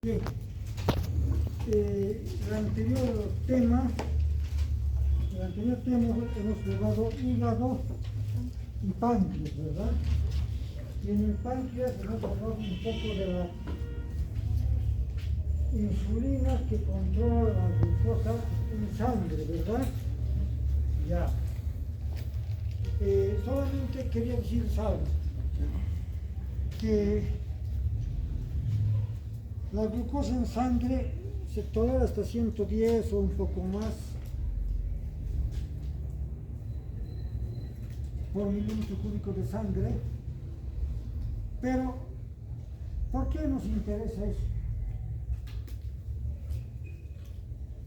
Bien, el anterior tema hemos llevado hígado y páncreas, ¿verdad? Y en el páncreas hemos hablado un poco de la insulina que controla la glucosa en sangre, ¿verdad? Ya. Solamente quería decir algo, que la glucosa en sangre se tolera hasta 110 o un poco más por milímetro cúbico de sangre, pero ¿por qué nos interesa eso?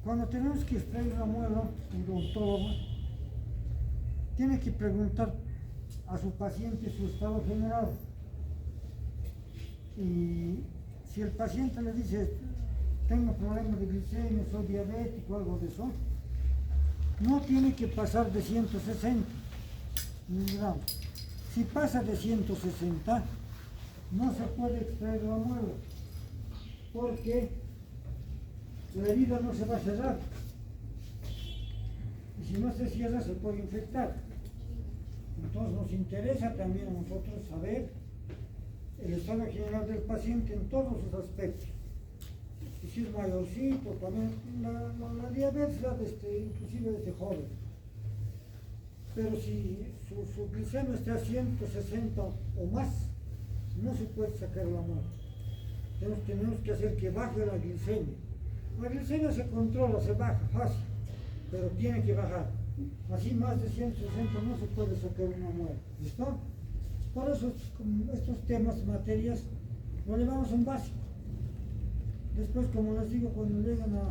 Cuando tenemos que extraer la muela, el odontólogo tiene que preguntar a su paciente su estado general, y si el paciente le dice, tengo problemas de glicemia, soy diabético, algo de eso, no tiene que pasar de 160 miligramos. Si pasa de 160, no se puede extraer la muela, porque la herida no se va a cerrar. Y si no se cierra, se puede infectar. Entonces nos interesa también a nosotros saber el estado general del paciente en todos sus aspectos. Y si es mayorcito, también la diabetes la inclusive desde joven. Pero si su glicemia está a 160 o más, no se puede sacar la muela. Entonces tenemos que hacer que baje la glicemia. La glicemia se controla, se baja fácil, pero tiene que bajar. Así más de 160 no se puede sacar una muela. ¿Listo? Por eso estos temas, materias, lo llevamos en básico. Después, como les digo, cuando llegan a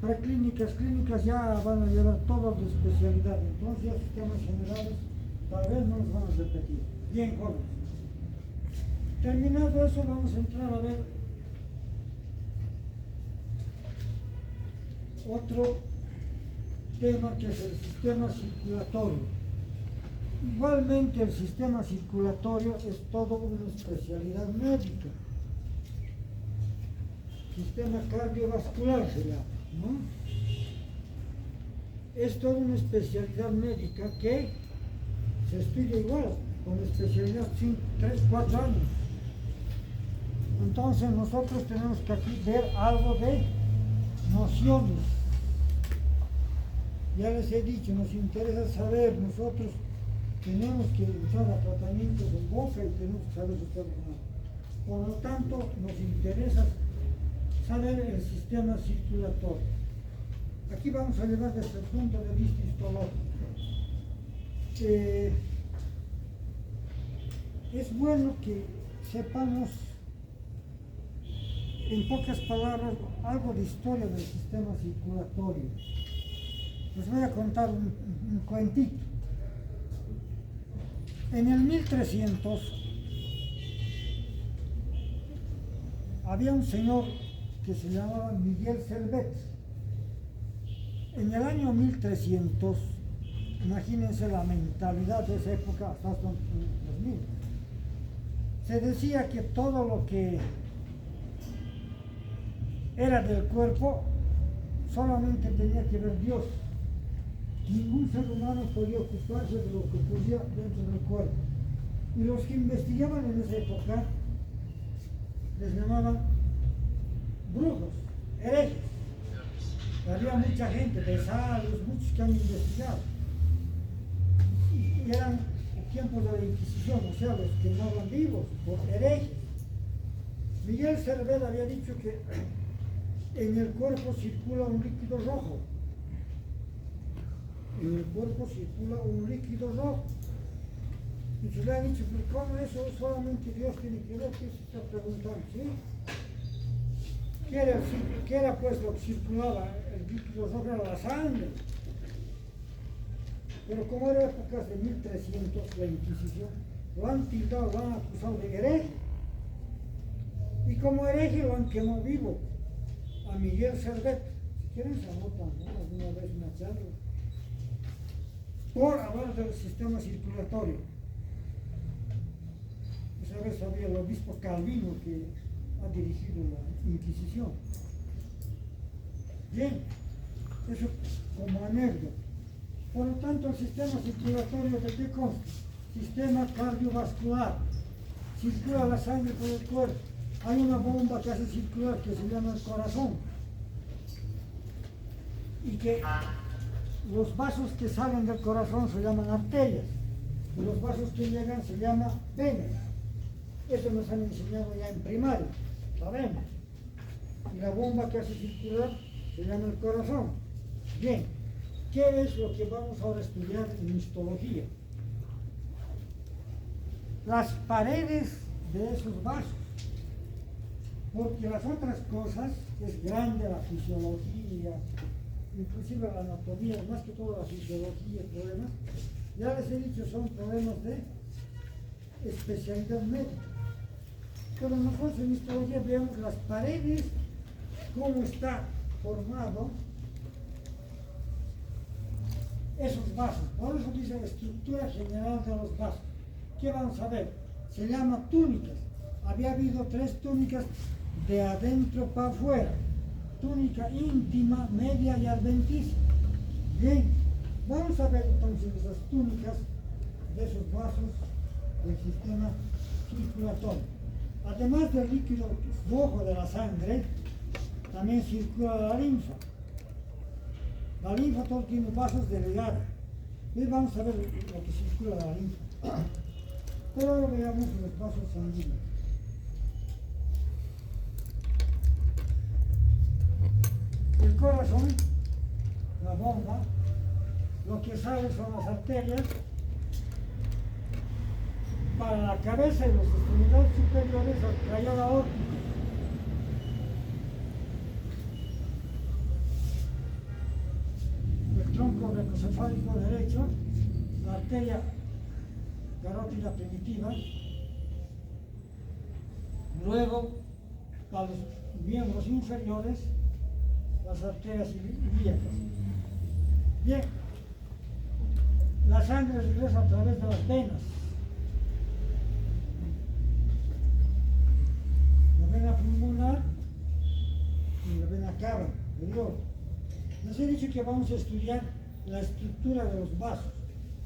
preclínicas, clínicas, ya van a llevar todo de especialidad. Entonces, ya los temas generales, tal vez no los van a repetir. Bien, jóvenes. Terminado eso, vamos a entrar a ver otro tema, que es el sistema circulatorio. Igualmente el sistema circulatorio es todo una especialidad médica. Sistema cardiovascular se llama, ¿no? Es toda una especialidad médica que se estudia igual, con especialidad 3, 4 años. Entonces nosotros tenemos que aquí ver algo de nociones. Ya les he dicho, nos interesa saber, nosotros tenemos que usar a tratamientos en boca y tenemos que saber su estado general. Por lo tanto, nos interesa saber el sistema circulatorio. Aquí vamos a llevar desde el punto de vista histológico. Es bueno que sepamos, en pocas palabras, algo de historia del sistema circulatorio. Les voy a contar un cuentito. En el 1300 había un señor que se llamaba Miguel Servet. En el año 1300, imagínense la mentalidad de esa época, hasta 2000, se decía que todo lo que era del cuerpo solamente tenía que ver Dios. Ningún ser humano podía ocuparse de lo que ocurría dentro del cuerpo. Y los que investigaban en esa época les llamaban brujos, herejes. Había mucha gente, pesados, muchos que han investigado. Y eran tiempos de la Inquisición, o sea, los que quemaban vivos por herejes. Miguel Servet había dicho que en el cuerpo circula un líquido rojo. En el cuerpo circula un líquido rojo. Y se le ha dicho, pero ¿cómo eso solamente Dios tiene que ver? ¿Qué se está preguntando? ¿Sí? ¿Qué era pues lo que circulaba? El líquido rojo era la sangre. Pero como era épocas de 1300, la Inquisición, lo han tildado, lo han acusado de hereje. Y como hereje lo han quemado vivo a Miguel Servet. Si quieren se anotan, ¿no? Alguna vez una charla. Por hablar del sistema circulatorio. Esa vez había el obispo Calvino que ha dirigido la Inquisición. Bien, eso como anécdota. Por lo tanto, el sistema circulatorio de qué consta? Sistema cardiovascular. Circula la sangre por el cuerpo. Hay una bomba que hace circular que se llama el corazón. Y que los vasos que salen del corazón se llaman arterias. Y los vasos que llegan se llaman venas. Eso nos han enseñado ya en primaria, sabemos. Y la bomba que hace circular se llama el corazón. Bien, ¿qué es lo que vamos ahora a estudiar en histología? Las paredes de esos vasos. Porque las otras cosas, que es grande la fisiología, inclusive la anatomía, más que todo la fisiología, problemas, ya les he dicho, son problemas de especialidad médica. Pero nosotros en histología vemos las paredes, cómo está formado esos vasos. Por eso dice la estructura general de los vasos. ¿Qué vamos a ver? Se llama túnicas. Había habido 3 túnicas de adentro para afuera. Túnica íntima, media y adventicia. Bien, vamos a ver entonces esas túnicas de esos vasos del sistema circulatorio. Además del líquido rojo de la sangre, también circula la linfa. La linfa todo tiene vasos delegados. Hoy vamos a ver lo que circula de la linfa. Pero ahora veamos los vasos sanguíneos. El corazón, la bomba, lo que sale son las arterias. Para la cabeza y las extremidades superiores atrae la aórtica. El tronco rectocefálico derecho, la arteria carótida primitiva. Luego, para los miembros inferiores, las arterias ilíacas. Bien, la sangre regresa a través de las venas. La vena pulmonar y la vena cava, inferior. Les he dicho que vamos a estudiar la estructura de los vasos,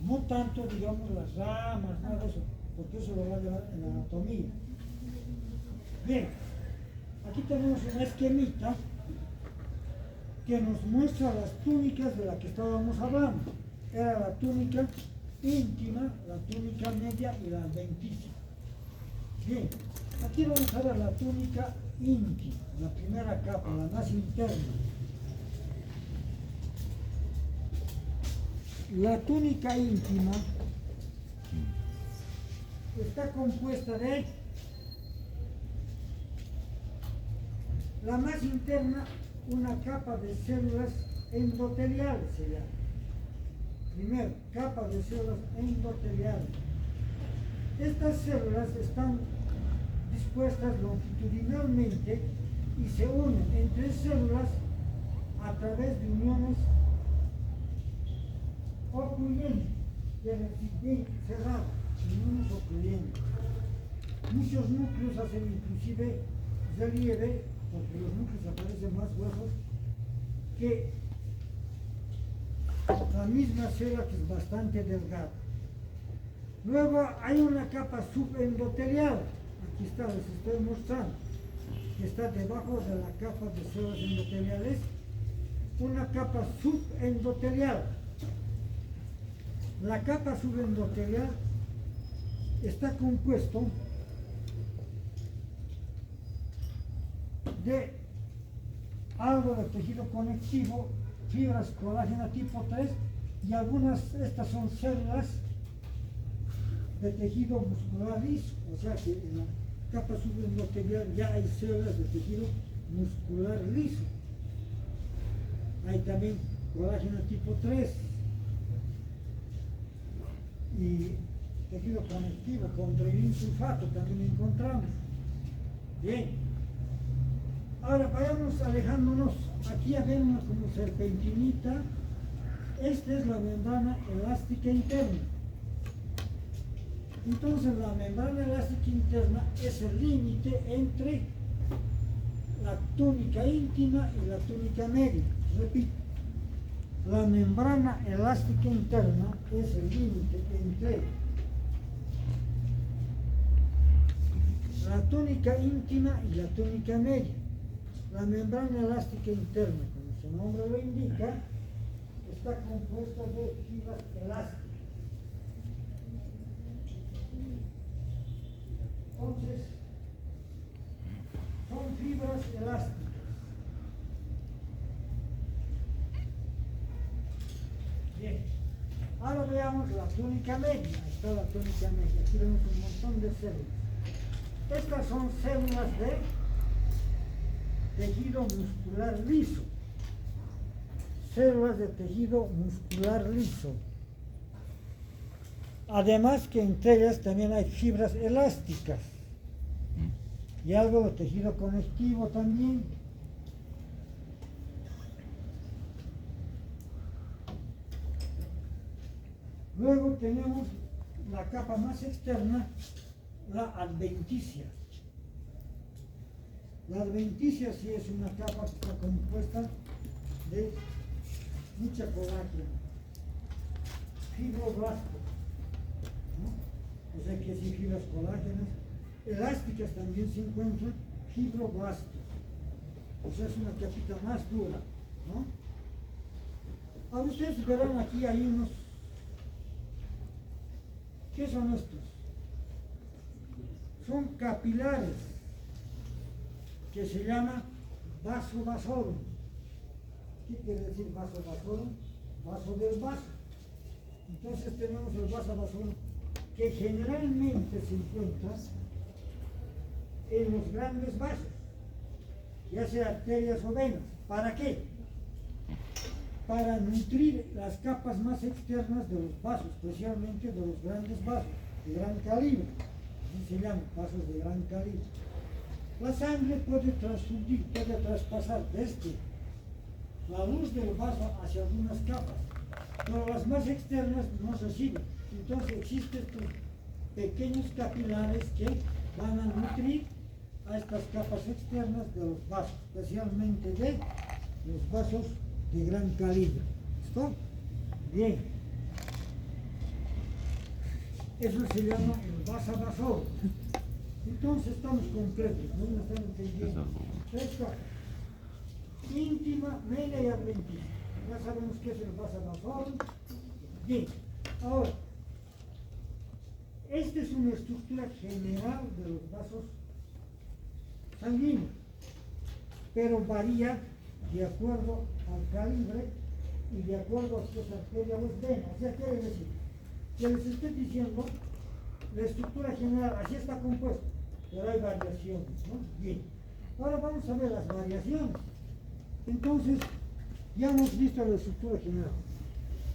no tanto, digamos, las ramas, nada de eso, porque eso lo va a llevar en la anatomía. Bien, aquí tenemos una esquemita que nos muestra las túnicas de las que estábamos hablando. Era la túnica íntima, la túnica media y la adventicia. Bien, aquí vamos a ver la túnica íntima, la primera capa, la más interna. La túnica íntima está compuesta de la más interna, una capa de células endoteliales se llama. Primero, capa de células endoteliales. Estas células están dispuestas longitudinalmente y se unen entre células a través de uniones ocluyentes, quiere decir bien cerradas, uniones ocluyentes. Muchos núcleos hacen inclusive relieve, porque los núcleos aparecen más huesos que la misma célula, que es bastante delgada. Luego hay una capa subendotelial, aquí está, les estoy mostrando, que está debajo de la capa de células endoteliales, una capa subendotelial. La capa subendotelial está compuesto de algo de tejido conectivo, fibras colágena tipo 3 y algunas, estas son células de tejido muscular liso, o sea que en la capa subendotelial ya hay células de tejido muscular liso. Hay también colágeno tipo 3 y tejido conectivo, condroitín sulfato también encontramos. Bien, ahora vayamos alejándonos. Aquí ya ven una como serpentinita. Esta es la membrana elástica interna. Entonces la membrana elástica interna es el límite entre la túnica íntima y la túnica media. Repito, la membrana elástica interna es el límite entre la túnica íntima y la túnica media. La membrana elástica interna, como su nombre lo indica, está compuesta de fibras elásticas. Entonces, son fibras elásticas. Bien, ahora veamos la túnica media. Ahí está la túnica media. Aquí vemos un montón de células. Estas son células de tejido muscular liso. Células de tejido muscular liso. Además que entre ellas también hay fibras elásticas y algo de tejido conectivo también. Luego tenemos la capa más externa, la adventicia. La adventicia sí es una capa que está compuesta de mucha colágeno, fibroblastos, ¿no? O sea que sí, fibras colágenas, elásticas también se encuentran fibroblastos. O sea, es una capita más dura, ¿no? Ahora ustedes verán aquí hay unos. ¿Qué son estos? Son capilares que se llama vaso-vasorum. ¿Qué quiere decir vaso-vasorum? Vaso del vaso. Entonces tenemos el vaso-vasorum que generalmente se encuentra en los grandes vasos, ya sea arterias o venas. ¿Para qué? Para nutrir las capas más externas de los vasos, especialmente de los grandes vasos de gran calibre. Así se llaman, vasos de gran calibre. La sangre puede transfundir, puede traspasar desde la luz del vaso hacia algunas capas, pero las más externas no se siguen. Entonces existen estos pequeños capilares que van a nutrir a estas capas externas de los vasos, especialmente de los vasos de gran calibre. ¿Listo? Bien. Eso se llama el vaso-vasorum. Entonces estamos concretos, ¿no? ¿Me están entendiendo? Tres capas. Íntima, media y adventicia. Ya sabemos qué es el vaso-vasorum. Bien. Ahora, esta es una estructura general de los vasos sanguíneos, pero varía de acuerdo al calibre y de acuerdo a si es arteria o es vena. O sea, quiere decir que les estoy diciendo la estructura general, así está compuesta, pero hay variaciones, ¿no? Bien, ahora vamos a ver las variaciones. Entonces, ya hemos visto la estructura general.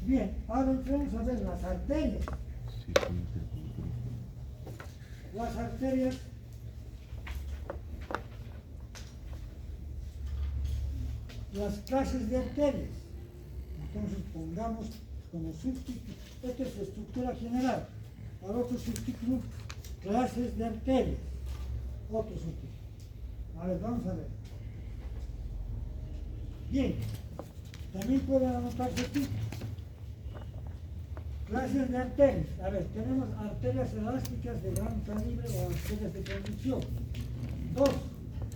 Bien, ahora entramos a ver las arterias. Las arterias las clases de arterias. Entonces pongamos como subtítulo, esta es la estructura general. Al otro subtítulo, clases de arterias. Otro subtítulo. A ver, vamos a ver. Bien, también pueden anotarse aquí. Clases de arterias. A ver, tenemos arterias elásticas de gran calibre o arterias de conducción. Dos,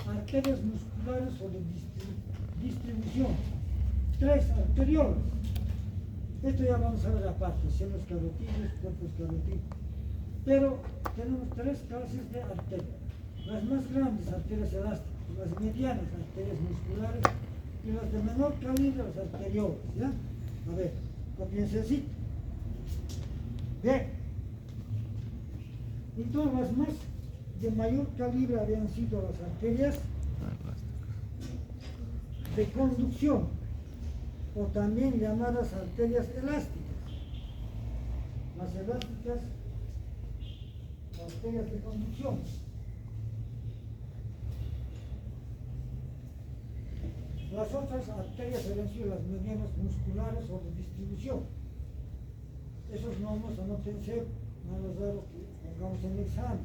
arterias musculares o de distribución. Tres, arteriolas. Esto ya vamos a ver aparte, senos carotídeos, cuerpos carotídeos. Pero tenemos tres clases de arterias. Las más grandes, arterias elásticas, las medianas, arterias musculares, y las de menor calibre, las arteriolas. ¿Ya? A ver, copiense así. Bien. Entonces las más de mayor calibre habían sido las arterias de conducción, o también llamadas arterias elásticas. Las elásticas, arterias de conducción. Las otras arterias habían sido las medianas musculares o de distribución. Esos nombres anótense, no los da lo que pongamos en el examen.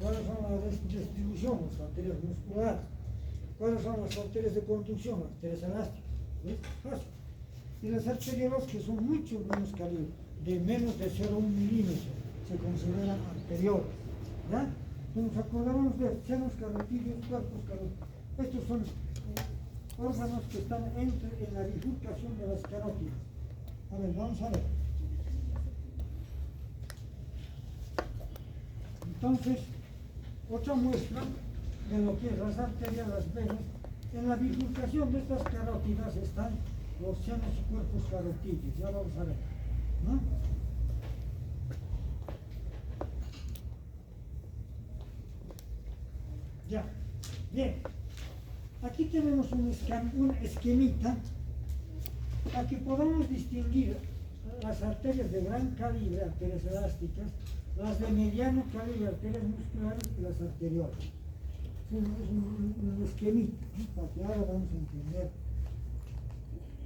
¿Cuáles son las de distribución? Las arterias musculares. ¿Cuáles son las arterias de conducción? Las arterias elásticas. ¿Ves? Fácil. Y las arterias que son mucho menos calibre, de menos de 0,1 milímetro, se consideran anteriores. ¿Ya? Nos acordamos de senos carotídeos, cuerpos carotídeos. Estos son órganos que están en la bifurcación de las carótidas. A ver, vamos a ver. Entonces, otra muestra de lo que es las arterias, las venas. En la bifurcación de estas carótidas están los senos y cuerpos carotídeos. Ya vamos a ver, ¿no? Ya, bien. Aquí tenemos un esquemita para que podamos distinguir las arterias de gran calibre, arterias elásticas, las de mediano calibre, arterias musculares y las arteriales. Es un esquemita, ¿no? Para que ahora vamos a entender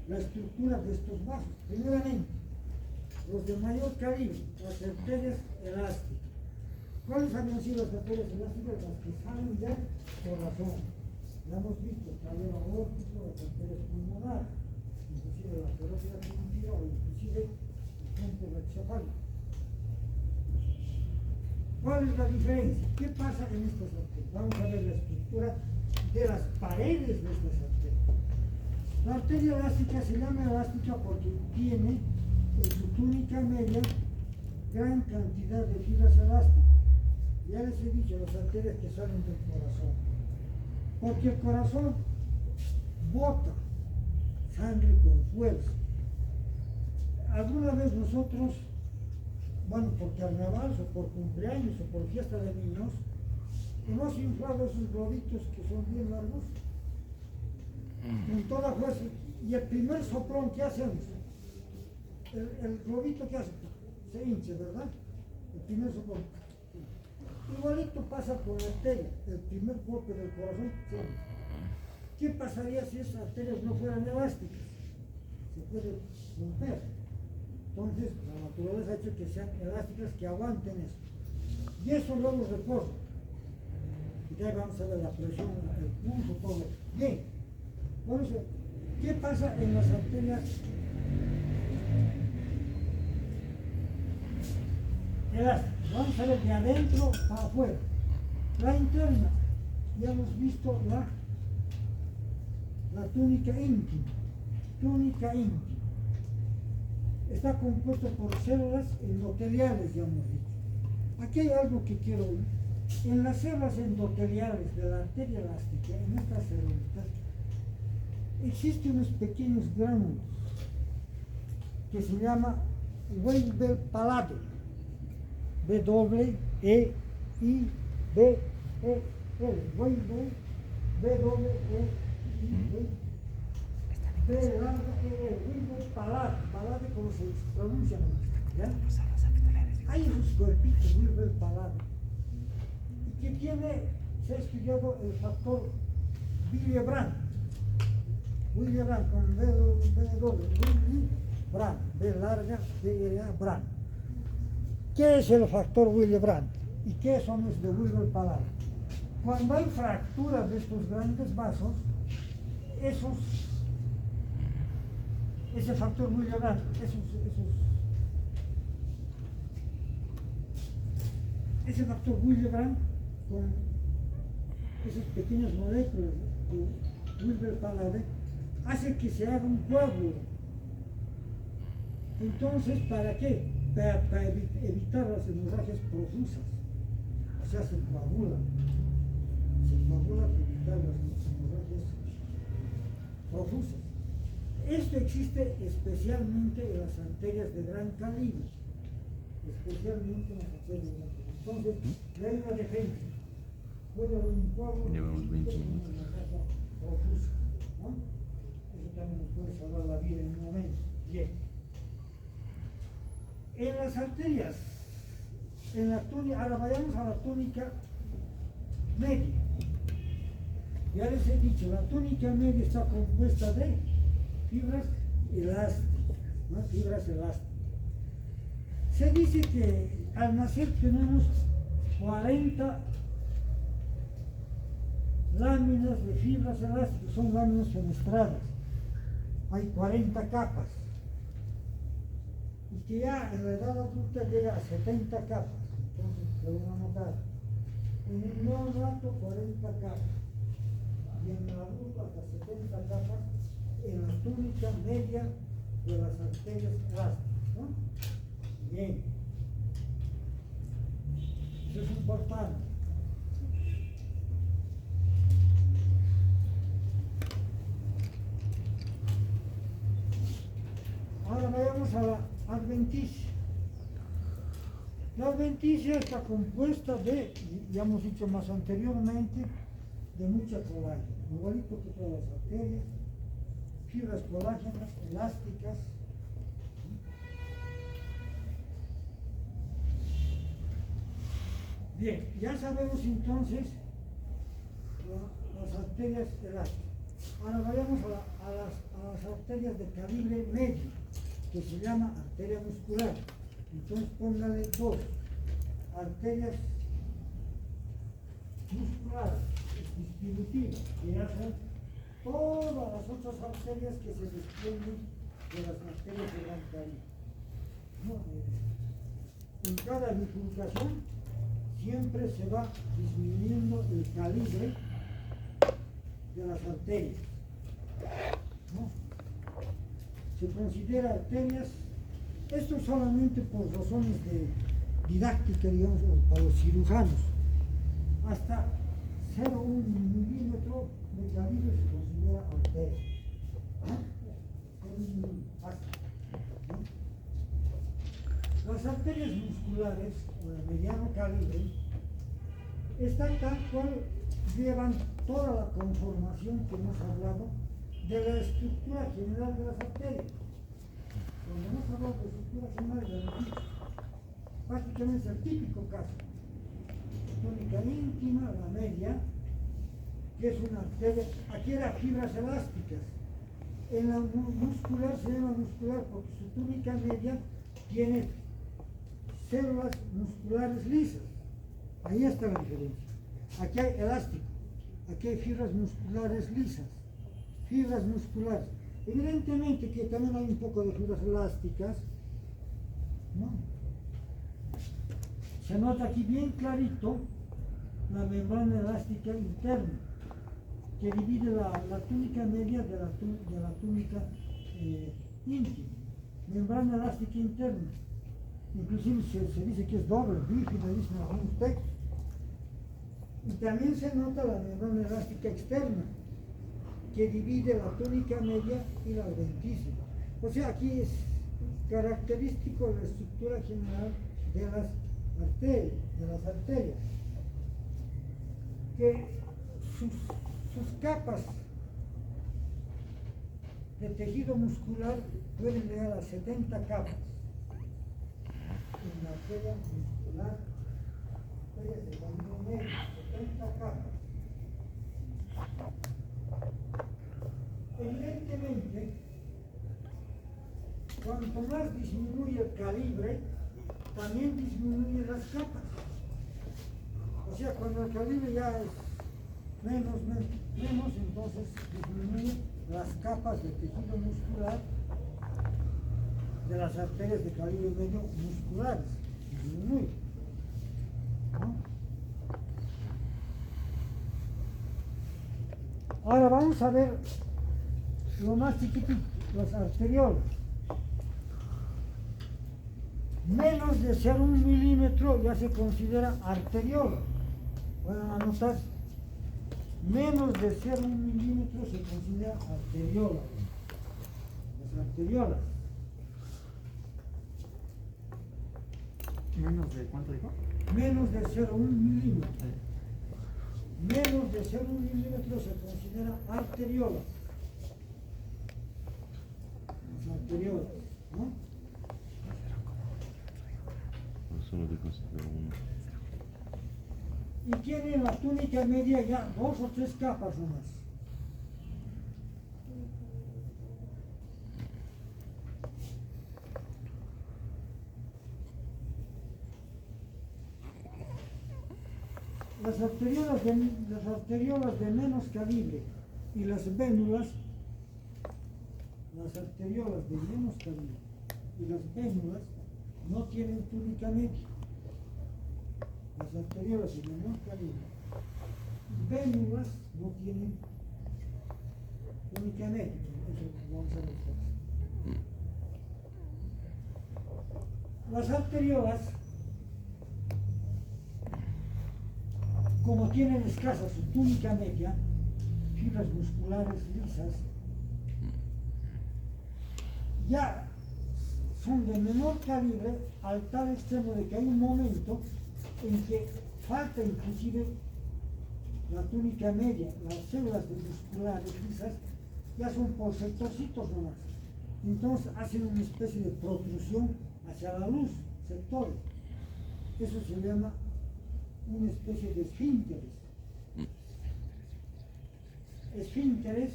la estructura de estos vasos. Primeramente, los de mayor calibre, las arterias elásticas. ¿Cuáles habían sido las arterias elásticas? Las que salen del corazón. Ya hemos visto el cabello aórtico, las arterias pulmonares, inclusive la carótida primitiva o inclusive el puente rectocefálico. ¿Cuál es la diferencia? ¿Qué pasa en estas arterias? Vamos a ver la estructura de las paredes de estas arterias. La arteria elástica se llama elástica porque tiene en su túnica media gran cantidad de fibras elásticas. Ya les he dicho, las arterias que salen del corazón. Porque el corazón bota sangre con fuerza. Alguna vez nosotros, bueno, por carnaval o por cumpleaños o por fiesta de niños, hemos inflado esos globitos que son bien largos, con toda fuerza, y el primer soplón que hacemos, el globito que hace, se hincha, ¿verdad? El primer soplón. Igualito pasa con la arteria, el primer golpe del corazón se hincha. ¿Qué pasaría si esas arterias no fueran elásticas? Se puede romper. Entonces, la naturaleza ha hecho que sean elásticas, que aguanten eso. Y eso luego reposa. Y ya vamos a ver la presión, el pulso, todo. Bien. Por eso, ¿qué pasa en las arterias elásticas? Vamos a ver de adentro para afuera. La interna, ya hemos visto la túnica íntima. Túnica íntima. Está compuesto por células endoteliales, ya hemos dicho. Aquí hay algo que quiero ver. En las células endoteliales de la arteria elástica, en estas células, existen unos pequeños gránulos que se llama Weber Palade. W-E-I-B-E-L. Weber, W-E-I-B. B larga E-L. Weber Palade. Palade como se pronuncia, ¿ya? Hay unos cuerpitos, Weber Palade. Y que tiene, se ha estudiado el factor Willebrand. Willebrand con B-W, Willebrand, B larga, B-R-A, Brand. ¿Qué es el factor Willebrand? ¿Y qué son los de Weber Palade? Cuando hay fracturas de estos grandes vasos, ese factor Willebrand, ese factor Willebrand con esas pequeñas moléculas de Weber Palade hace que se haga un coágulo. Entonces, ¿para qué? Para evitar las hemorragias profusas. O sea, se coagula para evitar las hemorragias profusas. Esto existe especialmente en las arterias de gran calibre. Especialmente en las arterias de gran calibre. Entonces, le hay una defensa. Puede haber un coágulo. Llevamos 20 minutos. Profusa, ¿no? Eso también nos puede salvar la vida en un momento. Bien. En las arterias, en la túnica, ahora vayamos a la túnica media. Ya les he dicho, la túnica media está compuesta de fibras elásticas, ¿no? Fibras elásticas. Se dice que al nacer tenemos 40 láminas de fibras elásticas, son láminas fenestradas. Hay 40 capas. Y que ya en la edad adulta llega a 70 capas. Entonces, lo van a notar. En el neonato 40 capas. Y en el adulto hasta 70 capas en la túnica media de las arterias elásticas, ¿no? Bien. Eso es importante. Ahora vayamos a la adventicia. La adventicia está compuesta de, ya hemos dicho más anteriormente, de mucha colágeno, igualito que todas las arterias, fibras colágenas, elásticas. Bien, ya sabemos entonces las arterias elásticas. Ahora vayamos a las arterias de calibre medio, que se llama arteria muscular. Entonces póngale dos arterias musculares distributivas, que ya son todas las otras arterias que se desprenden de las arterias de gran calibre. ¿No? En cada bifurcación siempre se va disminuyendo el calibre de las arterias. ¿No? Se considera arterias, esto solamente por razones de didáctica, digamos, para los cirujanos, hasta 0,1 milímetro de calibre se considera arteria. ¿No? Las arterias musculares o de mediano calibre están tal cual llevan toda la conformación que hemos hablado de la estructura general de las arterias. Cuando hemos hablado de estructura general de la arteria, prácticamente es el típico caso. Túnica íntima, la media, que es una arteria, aquí eran fibras elásticas. En la muscular se llama muscular porque su túnica media tiene células musculares lisas. Ahí está la diferencia. Aquí hay elástico, aquí hay fibras musculares lisas, fibras musculares. Evidentemente que también hay un poco de fibras elásticas, ¿no? Se nota aquí bien clarito la membrana elástica interna, que divide la túnica media de la túnica íntima. Membrana elástica interna. Inclusive se dice que es doble, bífida, dicen algunos textos. Y también se nota la membrana elástica externa, que divide la túnica media y la adventicia. O sea, aquí es característico la estructura general de las arterias, que sus capas de tejido muscular pueden llegar a 70 capas. En la arteria muscular, arterias de calibre medio, 70 capas. Evidentemente, cuanto más disminuye el calibre, también disminuyen las capas. O sea, cuando el calibre ya es menos, entonces disminuyen las capas de tejido muscular de las arterias de calibre medio musculares. Disminuye. ¿No? Ahora vamos a ver lo más chiquitito, las arteriolas. Menos de 0,1 milímetro ya se considera arteriola. Pueden anotar, menos de 0,1 milímetro se considera arteriola. Las arteriolas. ¿Menos de cuánto dijo? Menos de 0,1 milímetro. Menos de 0,1 milímetro se considera arteriola. Las arteriolas, ¿no? Solo dijo 0,1. Y tiene en la túnica media ya 2 o 3 capas nomás. las arteriolas de menos calibre y las vénulas no tienen túnica media. Las arteriolas de menor calibre y vénulas no tienen túnica media. Eso vamos a ver después. Las arteriolas, como tienen escasa su túnica media, fibras musculares lisas, ya son de menor calibre al tal extremo de que hay un momento en que falta inclusive la túnica media, las células musculares lisas ya son por sectorcitos nomás. Entonces hacen una especie de protrusión hacia la luz, sectores. Eso se llama una especie de esfínteres. Esfínteres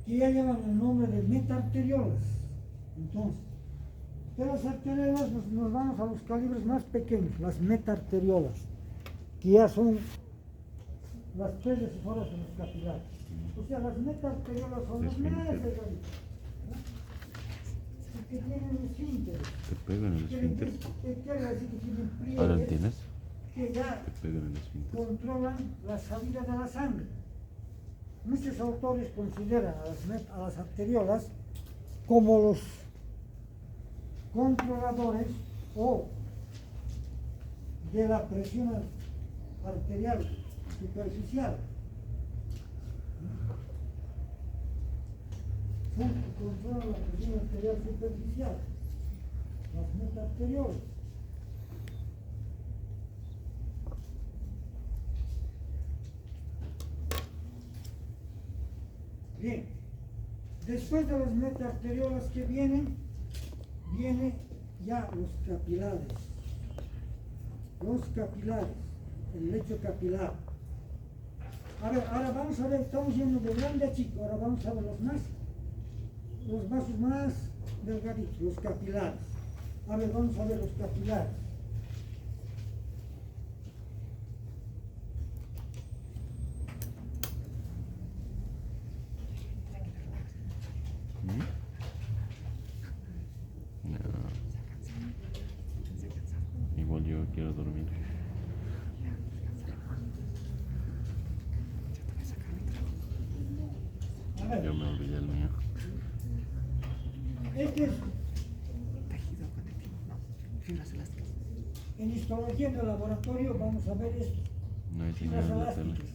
que ya llevan el nombre de metaarteriolas. Entonces, de las arteriolas nos vamos a los calibres más pequeños, las metaarteriolas, que ya son las tres decisoras de los capilares. O sea, las metaarteriolas son las más delgaditas, ¿no? Que tienen esfínteres. Te pegan el esfínter. Quiere decir que tienen ¿Ahora pliegues entiendes? que ya Te pegan el esfínter. controlan la salida de la sangre. Muchos autores consideran a las arteriolas como los controladores o de la presión arterial superficial. Son los que controlan la presión arterial superficial, las metaarteriolas. Bien, después de las metaarteriolas que vienen ya los capilares, el lecho capilar. Ahora vamos a ver, estamos yendo de grande a chico, ahora vamos a ver los vasos más delgaditos, los capilares. A ver, vamos a ver los capilares. Igual yo quiero dormir. Ya me olvidé el mío. Este es, Tejido conectivo, no, fibras elásticas. en histología del laboratorio vamos a ver esto. No hay Fibras señal de tele. elásticas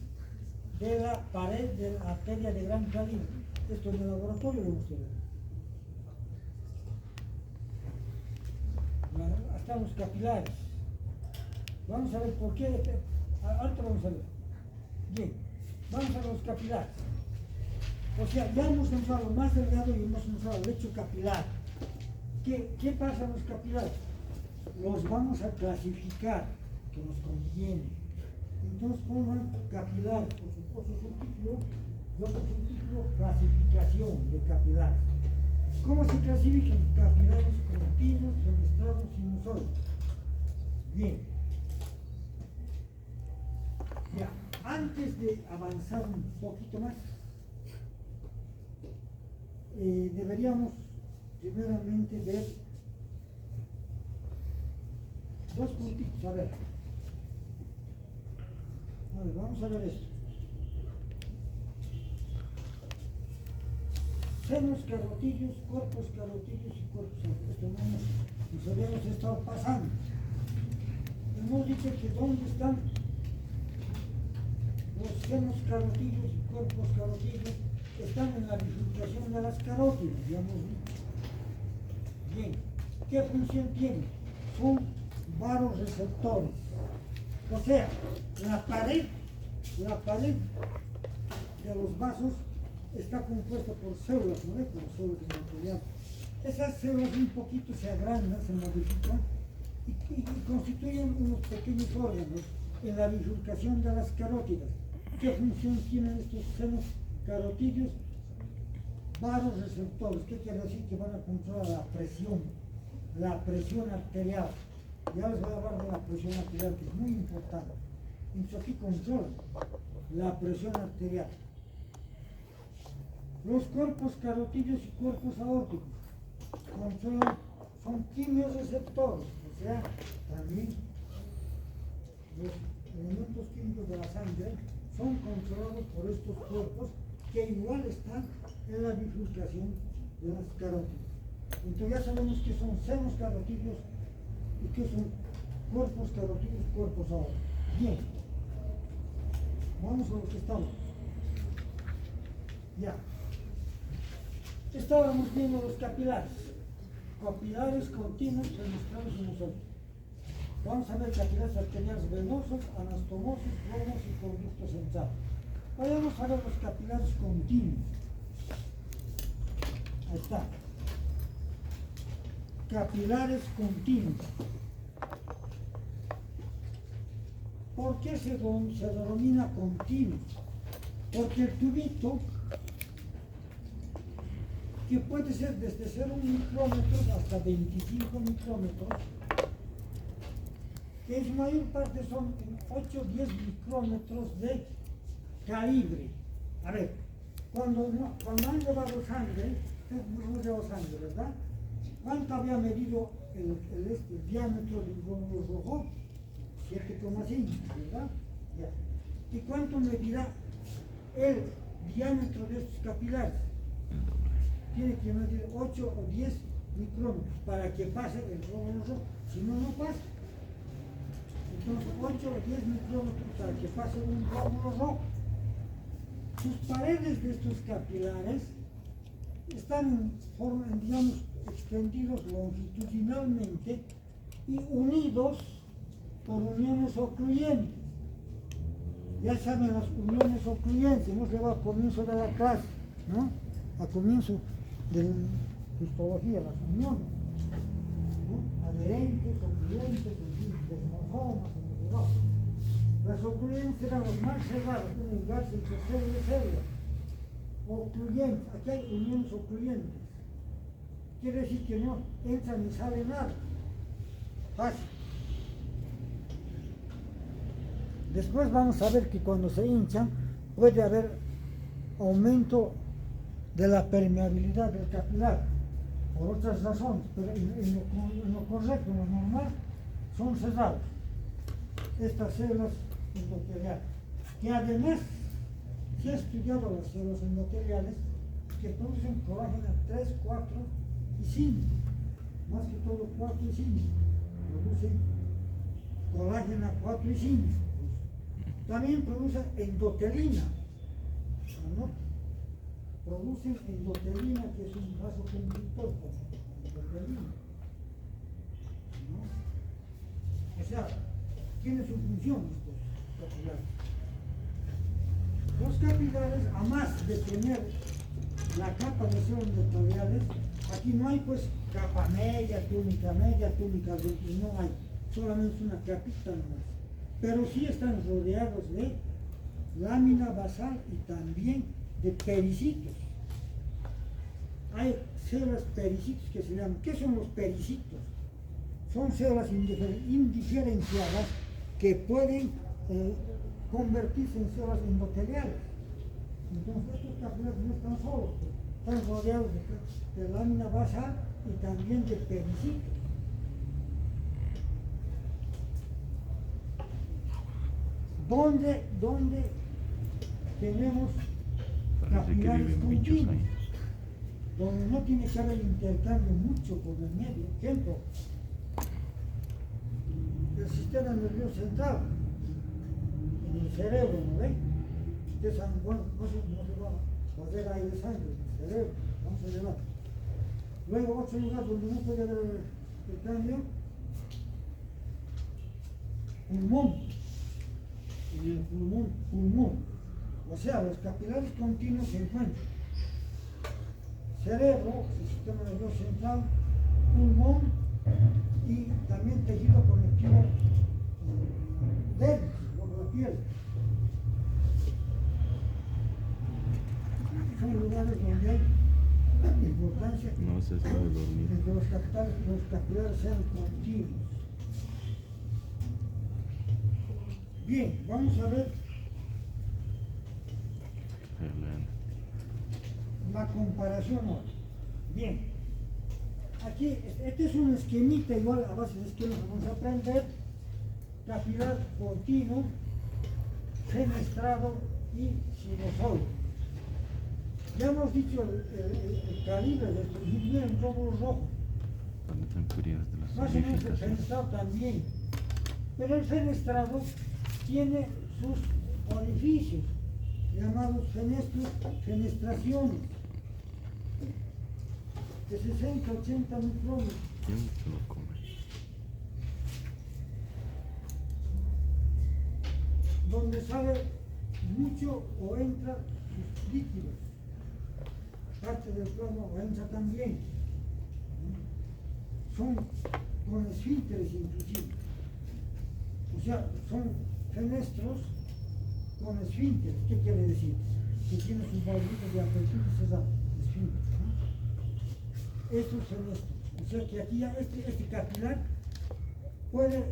de la pared de la arteria de gran calibre. Esto en el laboratorio lo vamos a ver. Hasta los capilares. Vamos a ver por qué. Ahorita vamos a ver. Bien, vamos a los capilares. O sea, ya hemos entrado lo más delgado y hemos entrado el lecho capilar. ¿Qué pasa en los capilares? Los vamos a clasificar, que nos conviene. Entonces pongan capilar, por supuesto subtítulo, y otro subtítulo, clasificación de capilares. ¿Cómo se clasifican? Capilares continuos, fenestrados, sinusoides. Bien. Ya, antes de avanzar un poquito más, deberíamos primeramente ver dos puntitos. A ver, vamos a ver esto. Senos carotillos, cuerpos carotillos y cuerpos carotillos. Esto no nos habíamos estado pasando. Hemos dicho que dónde están los senos carotillos y cuerpos carotillos. Están en la bifurcación de las carótidas, ya hemos dicho. Bien, ¿qué función tienen? Son varoreceptores. O sea, la pared de los vasos está compuesta por células, ¿no ves? Por células endoteliales. Esas células un poquito se agrandan, se modifican y constituyen unos pequeños órganos en la bifurcación de las carótidas. ¿Qué función tienen estos senos carotidios? Varoreceptores. ¿Qué quiere decir? Que van a controlar la presión arterial. Ya les voy a hablar de la presión arterial, que es muy importante. Entonces aquí controla la presión arterial. Los cuerpos carotídeos y cuerpos aórticos controlan, son quimiorreceptores, o sea, también los elementos químicos de la sangre son controlados por estos cuerpos que igual están en la bifurcación de las carótidas. Entonces ya sabemos que son senos carotídeos y que son cuerpos carotídeos, cuerpos aórticos. Bien, vamos a lo que estamos. Ya. Estábamos viendo los capilares continuos demostrados en nosotros. Vamos a ver capilares arteriales venosos, anastomosos, romos y conducto central. Vayamos a ver los capilares continuos. Ahí está. Capilares continuos. ¿Por qué se denomina continuo? Porque el tubito, que puede ser desde 0 micrómetros hasta 25 micrómetros, que en su mayor parte son 8 o 10 micrómetros de calibre. A ver, cuando han llevado sangre, hemos llevado sangre, ¿verdad? ¿Cuánto había medido el diámetro del glóbulo rojo? 7,5, ¿verdad? Ya. ¿Y cuánto medirá el diámetro de estos capilares? Tiene que medir 8 o 10 micrómetros para que pase el glóbulo rojo, si no, no pasa. Entonces 8 o 10 micrómetros para que pase un glóbulo rojo. Sus paredes de estos capilares están digamos, extendidos longitudinalmente y unidos por uniones ocluyentes. Ya saben las uniones ocluyentes, hemos llevado al comienzo de la clase, ¿no? A comienzo de la histología, las uniones, ¿no? Adherentes, ocluyentes, desmosomas, las ocluyentes eran los más cerrados, un lugar entre célula y célula. Ocluyentes, aquí hay uniones ocluyentes. Quiere decir que no entra ni sale nada. Fácil. Después vamos a ver que cuando se hinchan puede haber aumento de la permeabilidad del capilar por otras razones, pero en lo correcto, en lo normal, son cerrados estas células endoteliales, que además se ha estudiado las células endoteliales que producen colágeno 3, 4 y 5, más que todo 4 y 5, producen colágeno 4 y 5. También producen endotelina, ¿no? Producen endotelina, que es un vasoconductor, endotelina, ¿no? O sea, tiene su función estos capilares. Los capilares, a más de tener la capa de células endoteliales, aquí no hay pues capa media, túnica, no hay, solamente una capita nomás. Pero sí están rodeados de lámina basal y también de pericitos. Hay células pericitos que se llaman. ¿Qué son los pericitos? Son células indiferenciadas que pueden convertirse en células endoteliales. Entonces estos capilares no están solos, están rodeados de lámina basal y también de pericitos. ¿Dónde tenemos Parece que capilares viven bichos continuos? ahí. Donde no tiene que haber intercambio mucho por el medio. Ejemplo, el sistema nervioso central, en el cerebro, ¿no ven? Ustedes saben, bueno, no se va a poder aire de sangre en el cerebro, vamos a llevar. Luego, otro lugar donde no puede haber intercambio, pulmón. En el pulmón. O sea, los capilares continuos se encuentran cerebro, el sistema nervioso central, pulmón y también tejido conectivo dermis, por la piel. Son lugares donde hay importancia No se sabe dormir. de que los capilares sean continuos. Bien, vamos a ver la comparación ahora. Bien, aquí, este es un esquemita igual, a base de esquemas vamos a aprender. Capilar continuo, fenestrado y sinusoide. Ya hemos dicho el calibre del principio en glóbulo rojo. Más o menos el fenestrado también. Pero el fenestrado tiene sus orificios, llamados fenestraciones, de 60 a 80 micrómetros. ¿Quién se lo come? Donde sale mucho o entra sus líquidos, parte del plasma o entra también. Son con esfínteres inclusive. O sea, son fenestros con esfínteres. ¿Qué quiere decir? Que tiene sus valvulitas de apertura y cerrada, esfínteres, ¿no? Estos fenestros. O sea que aquí ya este capilar puede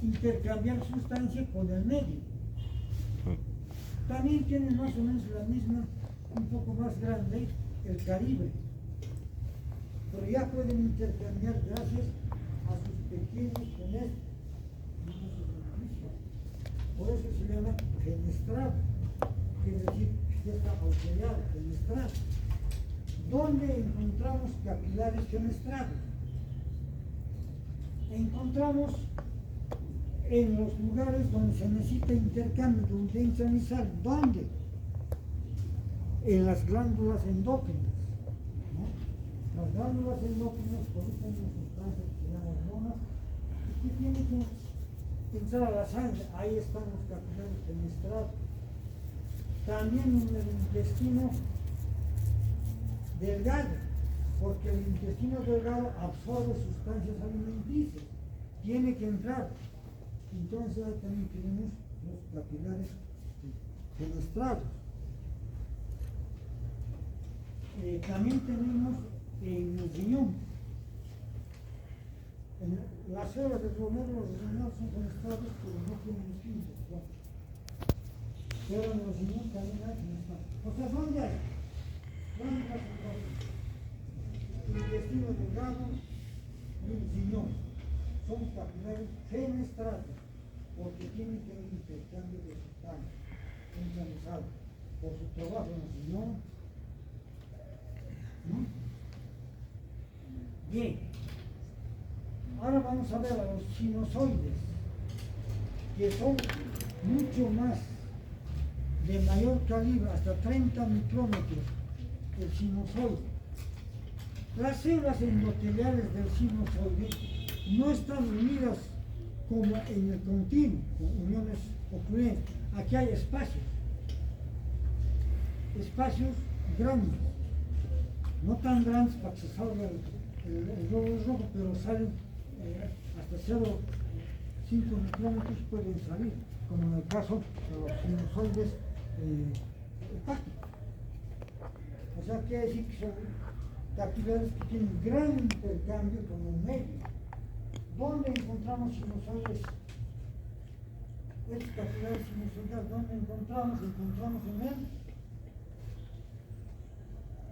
intercambiar sustancia con el medio. También tiene más o menos la misma, un poco más grande, el calibre. Pero ya pueden intercambiar gracias a sus pequeños fenestros. Por eso se llama fenestrado, quiere decir que está auxiliado, fenestrado. ¿Dónde encontramos capilares fenestrados? Encontramos en los lugares donde se necesita intercambio, donde entran y salen. ¿Dónde? En las glándulas endócrinas, ¿no? Las glándulas endócrinas producen una sustancia que se llama hormonas y que tiene que entrar a la sangre. Ahí están los capilares fenestrados. También en el intestino delgado, porque el intestino delgado absorbe sustancias alimenticias, tiene que entrar. Entonces ahí también tenemos los capilares fenestrados. También tenemos en el riñón. Las células del glomérulo renal son fenestradas, pero no tienen esfínteres. Bueno. Pero en los riñones también hay fenestrados. O sea, ¿dónde hay? El intestino delgado y el riñón son capilares fenestrados porque tienen que haber intercambio de sustancias centralizadas por su trabajo en el riñón. ¿No? Bien, ahora vamos a ver a los sinusoides, que son mucho más, de mayor calibre, hasta 30 micrómetros. El sinusoide. Las células endoteliales del sinusoide no están unidas como en el continuo, con uniones ocluyentes. Aquí hay espacios grandes, no tan grandes para que se salga el glóbulo rojo, pero salen hasta 0,5 micrómetros pueden salir, como en el caso de los sinusoides hepáticos. O sea, quiere decir que son capilares que tienen gran intercambio con el medio. ¿Dónde encontramos sinusoides? Estos capilares sinusoidales, ¿dónde encontramos? Encontramos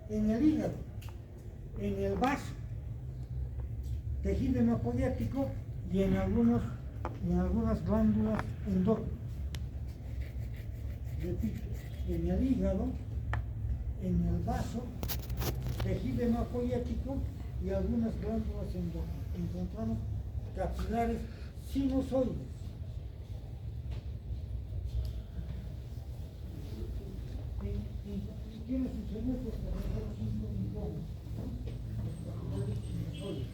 en el hígado, en el vaso, tejido hematopoyético y en algunas glándulas endócrinas. Repito, en el hígado, en el vaso, tejido hematopoyético y algunas glándulas endócrinas. Encontramos capilares sinusoides. Tiene sus fenestros que alrededor de 5 micrómetros. Los capilares sinusoides.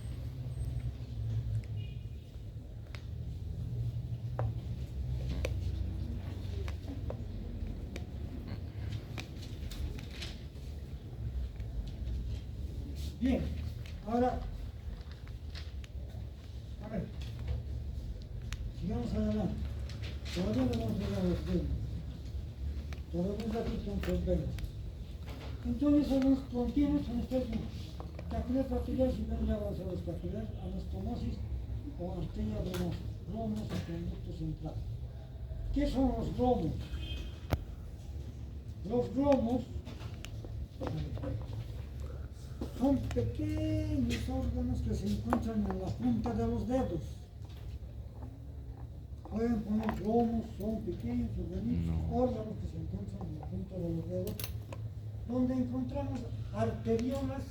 Bien, ahora, a ver, sigamos adelante. Todavía no vamos a llegar a los 20. Todavía un ratito entre 20. Entonces, son los continuos, son estos capilares papilares y luego ya vamos a los capilares anastomosis o arteria venosa. glomos y conducto central. ¿Qué son los glomos? Los glomos son pequeños órganos que se encuentran en la punta de los dedos. Pueden poner glomos, son pequeños órganos que se encuentran en la punta de los dedos, donde encontramos arteriolas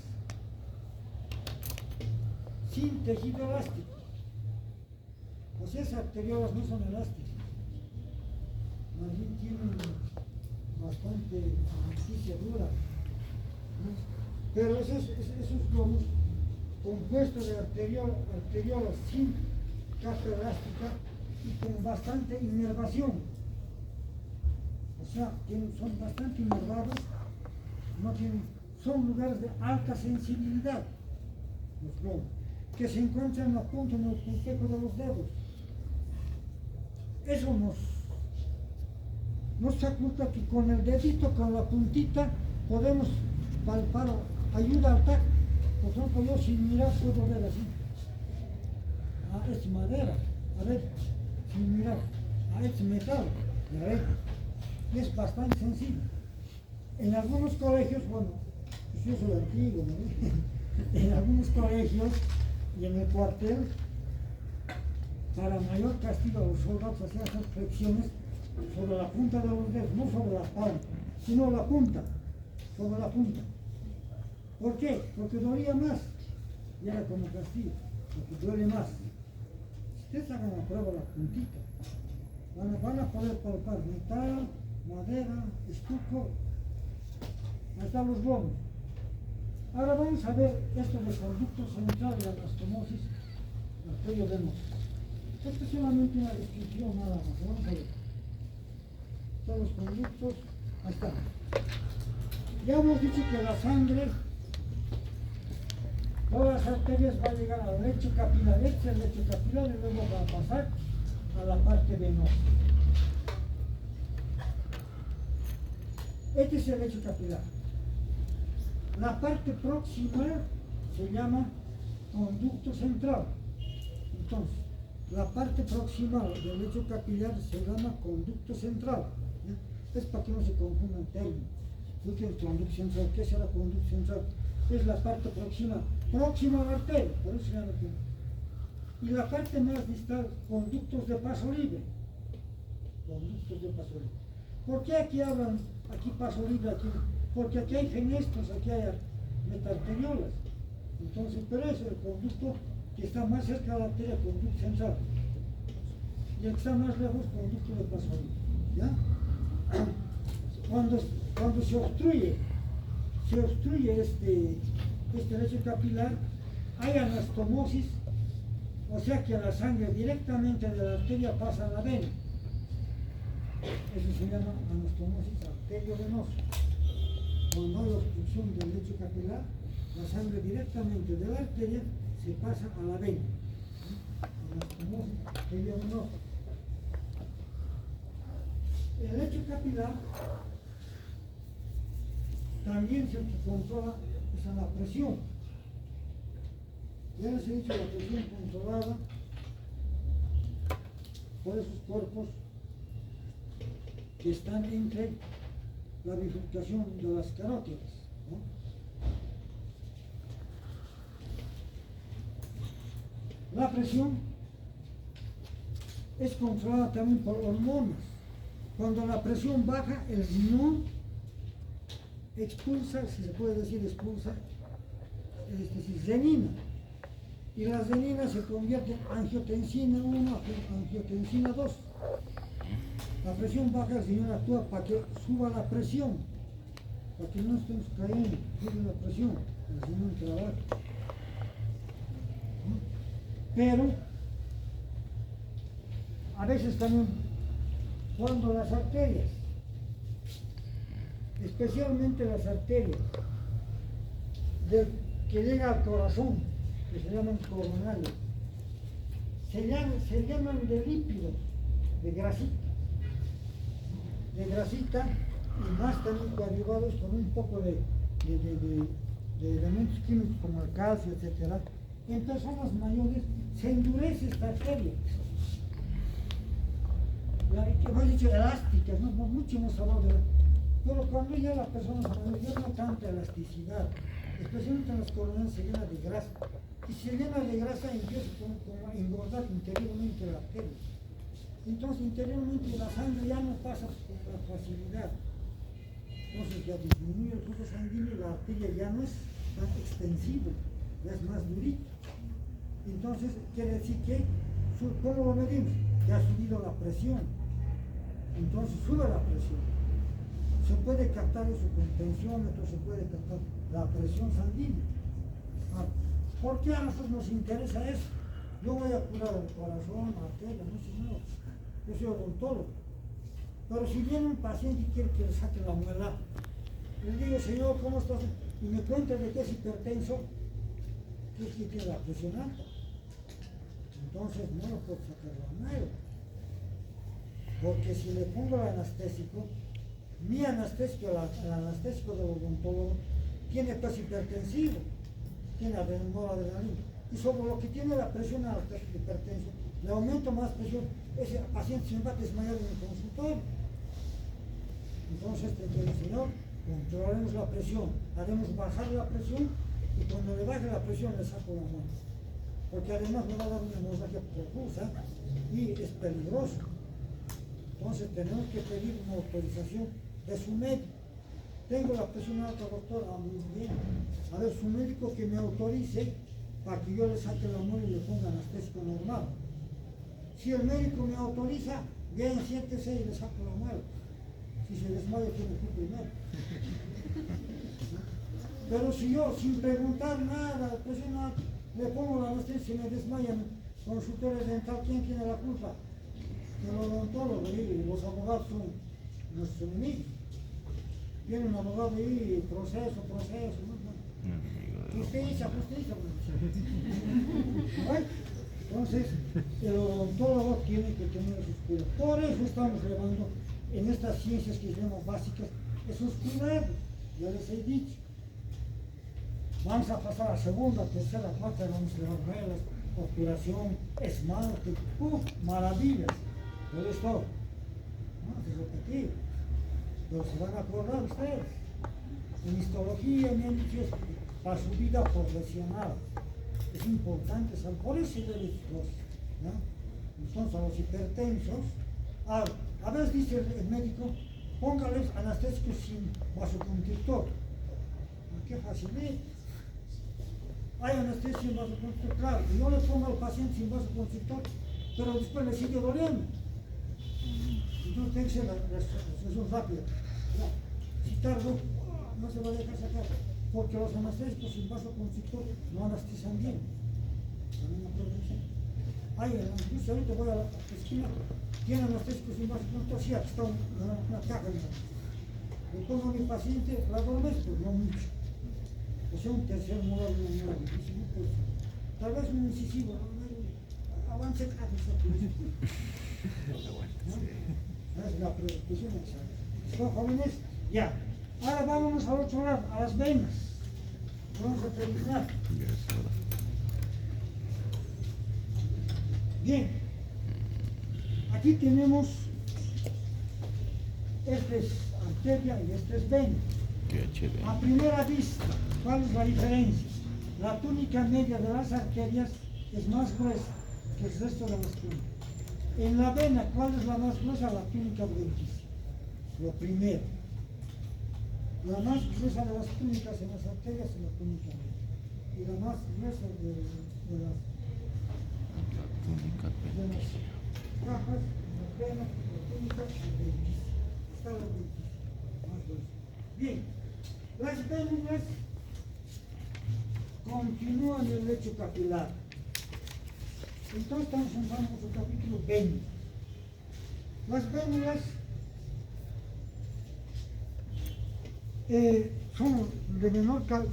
sin tejido elástico. Pues esas arteriolas no son elásticas, más bien tienen bastante superficie dura, ¿no? Pero esos globos compuestos de arteriolas sin capa elástica y con bastante inervación, o sea, son bastante inervados, son lugares de alta sensibilidad, los globos, que se encuentran en la punta, en el punteco de los dedos. Eso nos faculta que con el dedito, con la puntita, podemos palpar, ayuda al tacto. Por ejemplo, yo sin mirar puedo ver así. Ah, es madera, a ver, sin mirar. Ah, es metal, a ver, es bastante sensible. En algunos colegios, bueno, pues yo soy antiguo, ¿no? En algunos colegios y en el cuartel, para mayor castigo a los soldados hacían esas flexiones sobre la punta de los dedos, no sobre la palma, sino la punta, sobre la punta. ¿Por qué? Porque dolía más, y era como castigo, porque duele más. Si ustedes hagan la prueba la puntita, van a poder palpar metal, madera, estuco, hasta los globos. Ahora vamos a ver esto del conducto central de la anastomosis arteriovenosa. Esto es solamente una descripción nada más. Vamos a ver. Todos los conductos, ahí están. Ya hemos dicho que la sangre, todas las arterias van a llegar al lecho capilar, este es el lecho capilar y luego va a pasar a la parte venosa. Este es el lecho capilar. La parte próxima se llama conducto central. Entonces, la parte proximal del lecho capilar se llama conducto central. Es para que no se confundan términos. Busquen conducto central. ¿Qué será conducto central? Es la parte proximal, próxima a la arteria, por eso se llama conducto. Y la parte más distal, conductos de paso libre. Conductos de paso libre. ¿Por qué aquí hablan, aquí paso libre, aquí? Porque aquí hay fenestros, aquí hay metarteriolas. Entonces, pero es el conducto que está más cerca de la arteria, conducto central. Y el que está más lejos, conducto de paso libre. ¿Ya? Cuando se obstruye este lecho capilar, hay anastomosis, o sea que la sangre directamente de la arteria pasa a la vena. Eso se llama anastomosis arteriovenosa. Cuando hay obstrucción del lecho capilar, la sangre directamente de la arteria se pasa a la vena. Anastomosis arteriovenosa. El lecho capilar también se controla esa la presión. Ya les he dicho la presión controlada por esos cuerpos que están entre la bifurcación de las carótidas, ¿no? La presión es controlada también por hormonas. Cuando la presión baja, el riñón expulsa, si se puede decir expulsa, renina. Y la renina se convierte en angiotensina 1, angiotensina 2. La presión baja, el riñón actúa para que suba la presión, para que no estemos cayendo, sube la presión, el riñón trabaja. Pero, a veces también, cuando las arterias, especialmente las arterias que llegan al corazón, que se llaman coronarias, se llaman de lípidos, de grasita y más también coadyuvados con un poco de elementos químicos como el calcio, etc. En personas mayores se endurece esta arteria hemos dicho elásticas, ¿no? Mucho hemos hablado de pero cuando ya la persona ya no tanta elasticidad, especialmente en las coronas se llena de grasa. Y si se llena de grasa empieza como a engordar interiormente la arteria. Entonces interiormente la sangre ya no pasa con la facilidad. Entonces ya disminuye el flujo sanguíneo y la arteria ya no es tan extensiva, ya es más durita. Entonces quiere decir que, ¿cómo lo medimos? Ya ha subido la presión. Entonces sube la presión. Se puede captar eso con tensiómetro, se puede captar la presión sanguínea. ¿Por qué a nosotros nos interesa eso? Yo voy a curar el corazón, la arteria, no sé nada. Yo soy odontólogo. Pero si viene un paciente y quiere que le saque la muela, le digo, señor, ¿cómo estás? Y me cuenta de que es hipertenso, que tiene la presión alta. Entonces no lo puedo sacar la muela. Porque si le pongo el anestésico, mi anestésico, el anestésico del odontólogo, tiene peso hipertensivo, tiene adrenalina. Y sobre lo que tiene la presión alta, hipertenso, le aumento más presión, ese paciente se va a desmayar en el consultorio. Entonces, señor, controlaremos la presión, haremos bajar la presión y cuando le baje la presión le saco la mano. Porque además me va a dar una hemorragia profusa y es peligroso. Entonces tenemos que pedir una autorización de su médico. Tengo la presión alta, doctor, muy bien. A ver, su médico que me autorice para que yo le saque la muela y le ponga anestésico normal. Si el médico me autoriza, bien, siéntese y le saco la muela. Si se desmaya, tiene que primero. Pero si yo, sin preguntar nada, presión alta, le pongo la anestesia y me desmaya en el consultorio dental, ¿quién tiene la culpa? El odontólogo y los abogados son nuestros enemigos. Viene un abogado ahí, proceso, ¿no? Justicia. ¿Vale? Entonces, el odontólogo tiene que tener esos cuidados. Por eso estamos llevando en estas ciencias que llamamos básicas esos cuidados. Ya les he dicho. Vamos a pasar a segunda, tercera, cuarta, vamos a llevar muelas, obturación, esmalte, maravillas. Todo esto, no es repetir, pero se van a acordar ustedes. En histología me han dicho para su vida profesional. Es importante saber, por eso debe los, ¿no? Entonces a los hipertensos, a veces dice el médico, póngales anestésicos sin vasoconstrictor. ¿Qué facilita? Hay anestesia sin vasoconstrictor, claro, y no le pongo al paciente sin vasoconstrictor, pero después le sigue doliendo. Entonces tiene que ser la sesión rápida. No. Si tardo, no se va a dejar sacar, porque los anestésicos sin vasoconstrictor no anestesian bien. También la prevención. Incluso ahorita voy a la esquina, tiene anestésicos sin vasoconstrictor, sí, aquí está una caja. Le pongo a mi paciente, la adormezco, no mucho. O sea, un tercer modo de una difícil, pues, tal vez un incisivo, avance casi. Es la prevención exacta. ¿Están jóvenes? Ya. Ahora vámonos al otro lado, a las venas. Vamos a terminar. Bien. Aquí tenemos, esta es arteria y esta es vena. A primera vista, ¿cuál es la diferencia? La túnica media de las arterias es más gruesa que el resto de las túnicas. En la vena, ¿cuál es la más gruesa? La túnica bronquial. Lo primero. La más gruesa de las túnicas en las arterias es la túnica media. Y la más gruesa de las cajas, las venas, la túnica bronquial. Está la bronquial, más gruesa. Bien, las vénulas continúan el lecho capilar. Entonces estamos en el capítulo 20. Las vénulas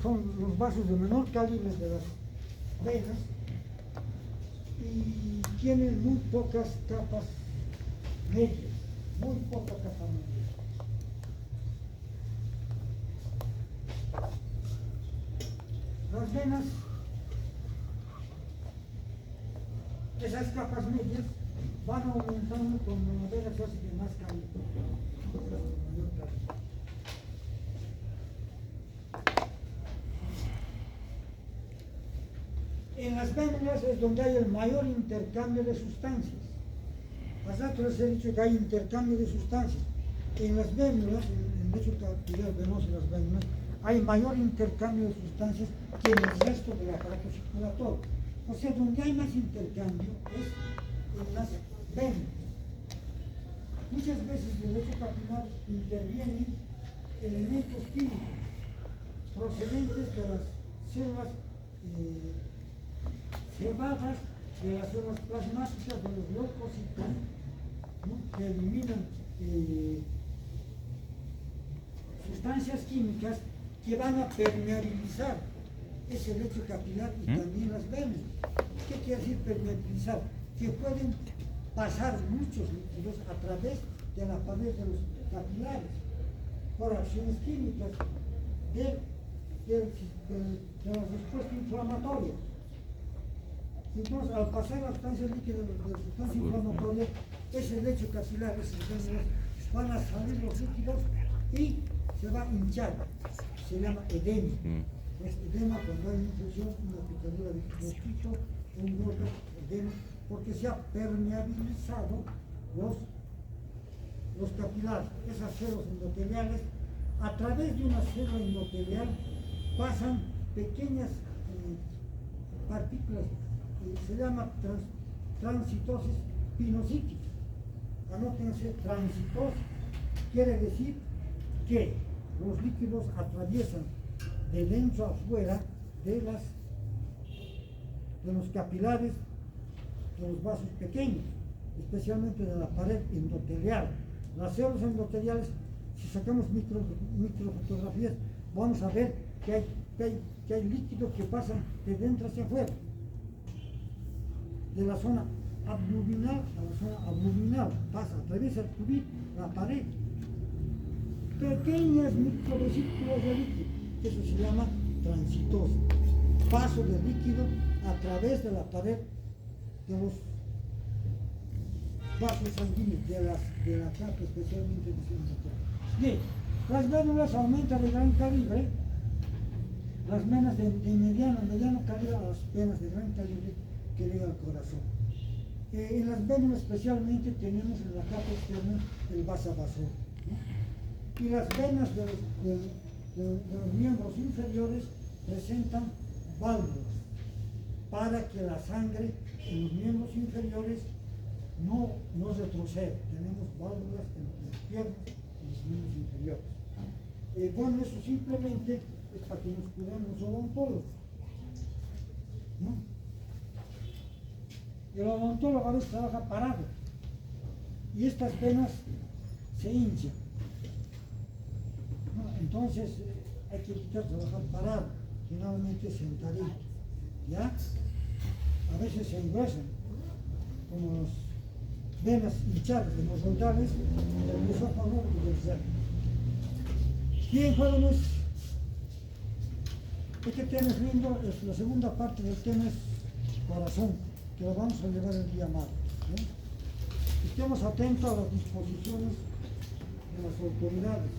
son los vasos de menor calibre de las venas y tienen muy pocas capas medias, muy poca capa media. Las venas, esas capas medias, van aumentando con la vena se hace de más calidad. En las vénulas es donde hay el mayor intercambio de sustancias. Hace rato les he dicho que hay intercambio de sustancias. En las vénulas, en el lecho capilar venoso de las vénulas, hay mayor intercambio de sustancias que en el resto del aparato circulatorio. O sea, donde hay más intercambio es en las vénulas. Muchas veces en el lecho capilar intervienen elementos químicos procedentes de las células cebadas, de las células plasmáticas, de los leucocitos, ¿no? Que eliminan sustancias químicas que van a permeabilizar ese lecho capilar y también las venas. ¿Qué quiere decir permeabilizar? Que pueden pasar muchos líquidos a través de la pared de los capilares por acciones químicas de la respuesta inflamatoria. Entonces, al pasar la sustancia líquida de la sustancia inflamatoria, ese lecho capilar, esas venas, van a salir los líquidos y se va a hinchar. Se llama edema. Es edema cuando hay una infección, una picadura de mosquito, un golpe, edema, porque se ha permeabilizado los capilares, esas células endoteliales. A través de una célula endotelial pasan pequeñas partículas, se llama transitosis pinocítica. Anótense, transitosis quiere decir que los líquidos atraviesan de dentro a afuera de los capilares, de los vasos pequeños, especialmente de la pared endotelial. Las células endoteliales, si sacamos microfotografías, vamos a ver que hay líquidos que pasan de dentro hacia afuera, de la zona abdominal a la zona abdominal, atraviesa el cubito, la pared. Pequeñas microvesículas de líquido, eso se llama transitosis, paso de líquido a través de la pared de los vasos sanguíneos, de la capa especialmente de bien, las vénulas aumentan de gran calibre, las venas de mediano calibre a las venas de gran calibre que llegan al corazón. En las vénulas especialmente tenemos en la capa externa el vasovasor, ¿no? Y las venas de los miembros inferiores presentan válvulas para que la sangre en los miembros inferiores no retroceda. Tenemos válvulas en las piernas y los miembros inferiores. Bueno, eso simplemente es para que nos cuidemos los odontólogos, ¿no? El odontólogo a veces trabaja parado y estas venas se hinchan, ¿no? Entonces hay que evitar trabajar parado, generalmente sentadito, ¿ya? A veces se engruesan, como las venas hinchadas hemorroidales del esófago y del seno. Bien, jóvenes, este tema es lindo, la segunda parte del tema es corazón, que lo vamos a llevar el día martes, ¿eh? Estemos atentos a las disposiciones de las autoridades.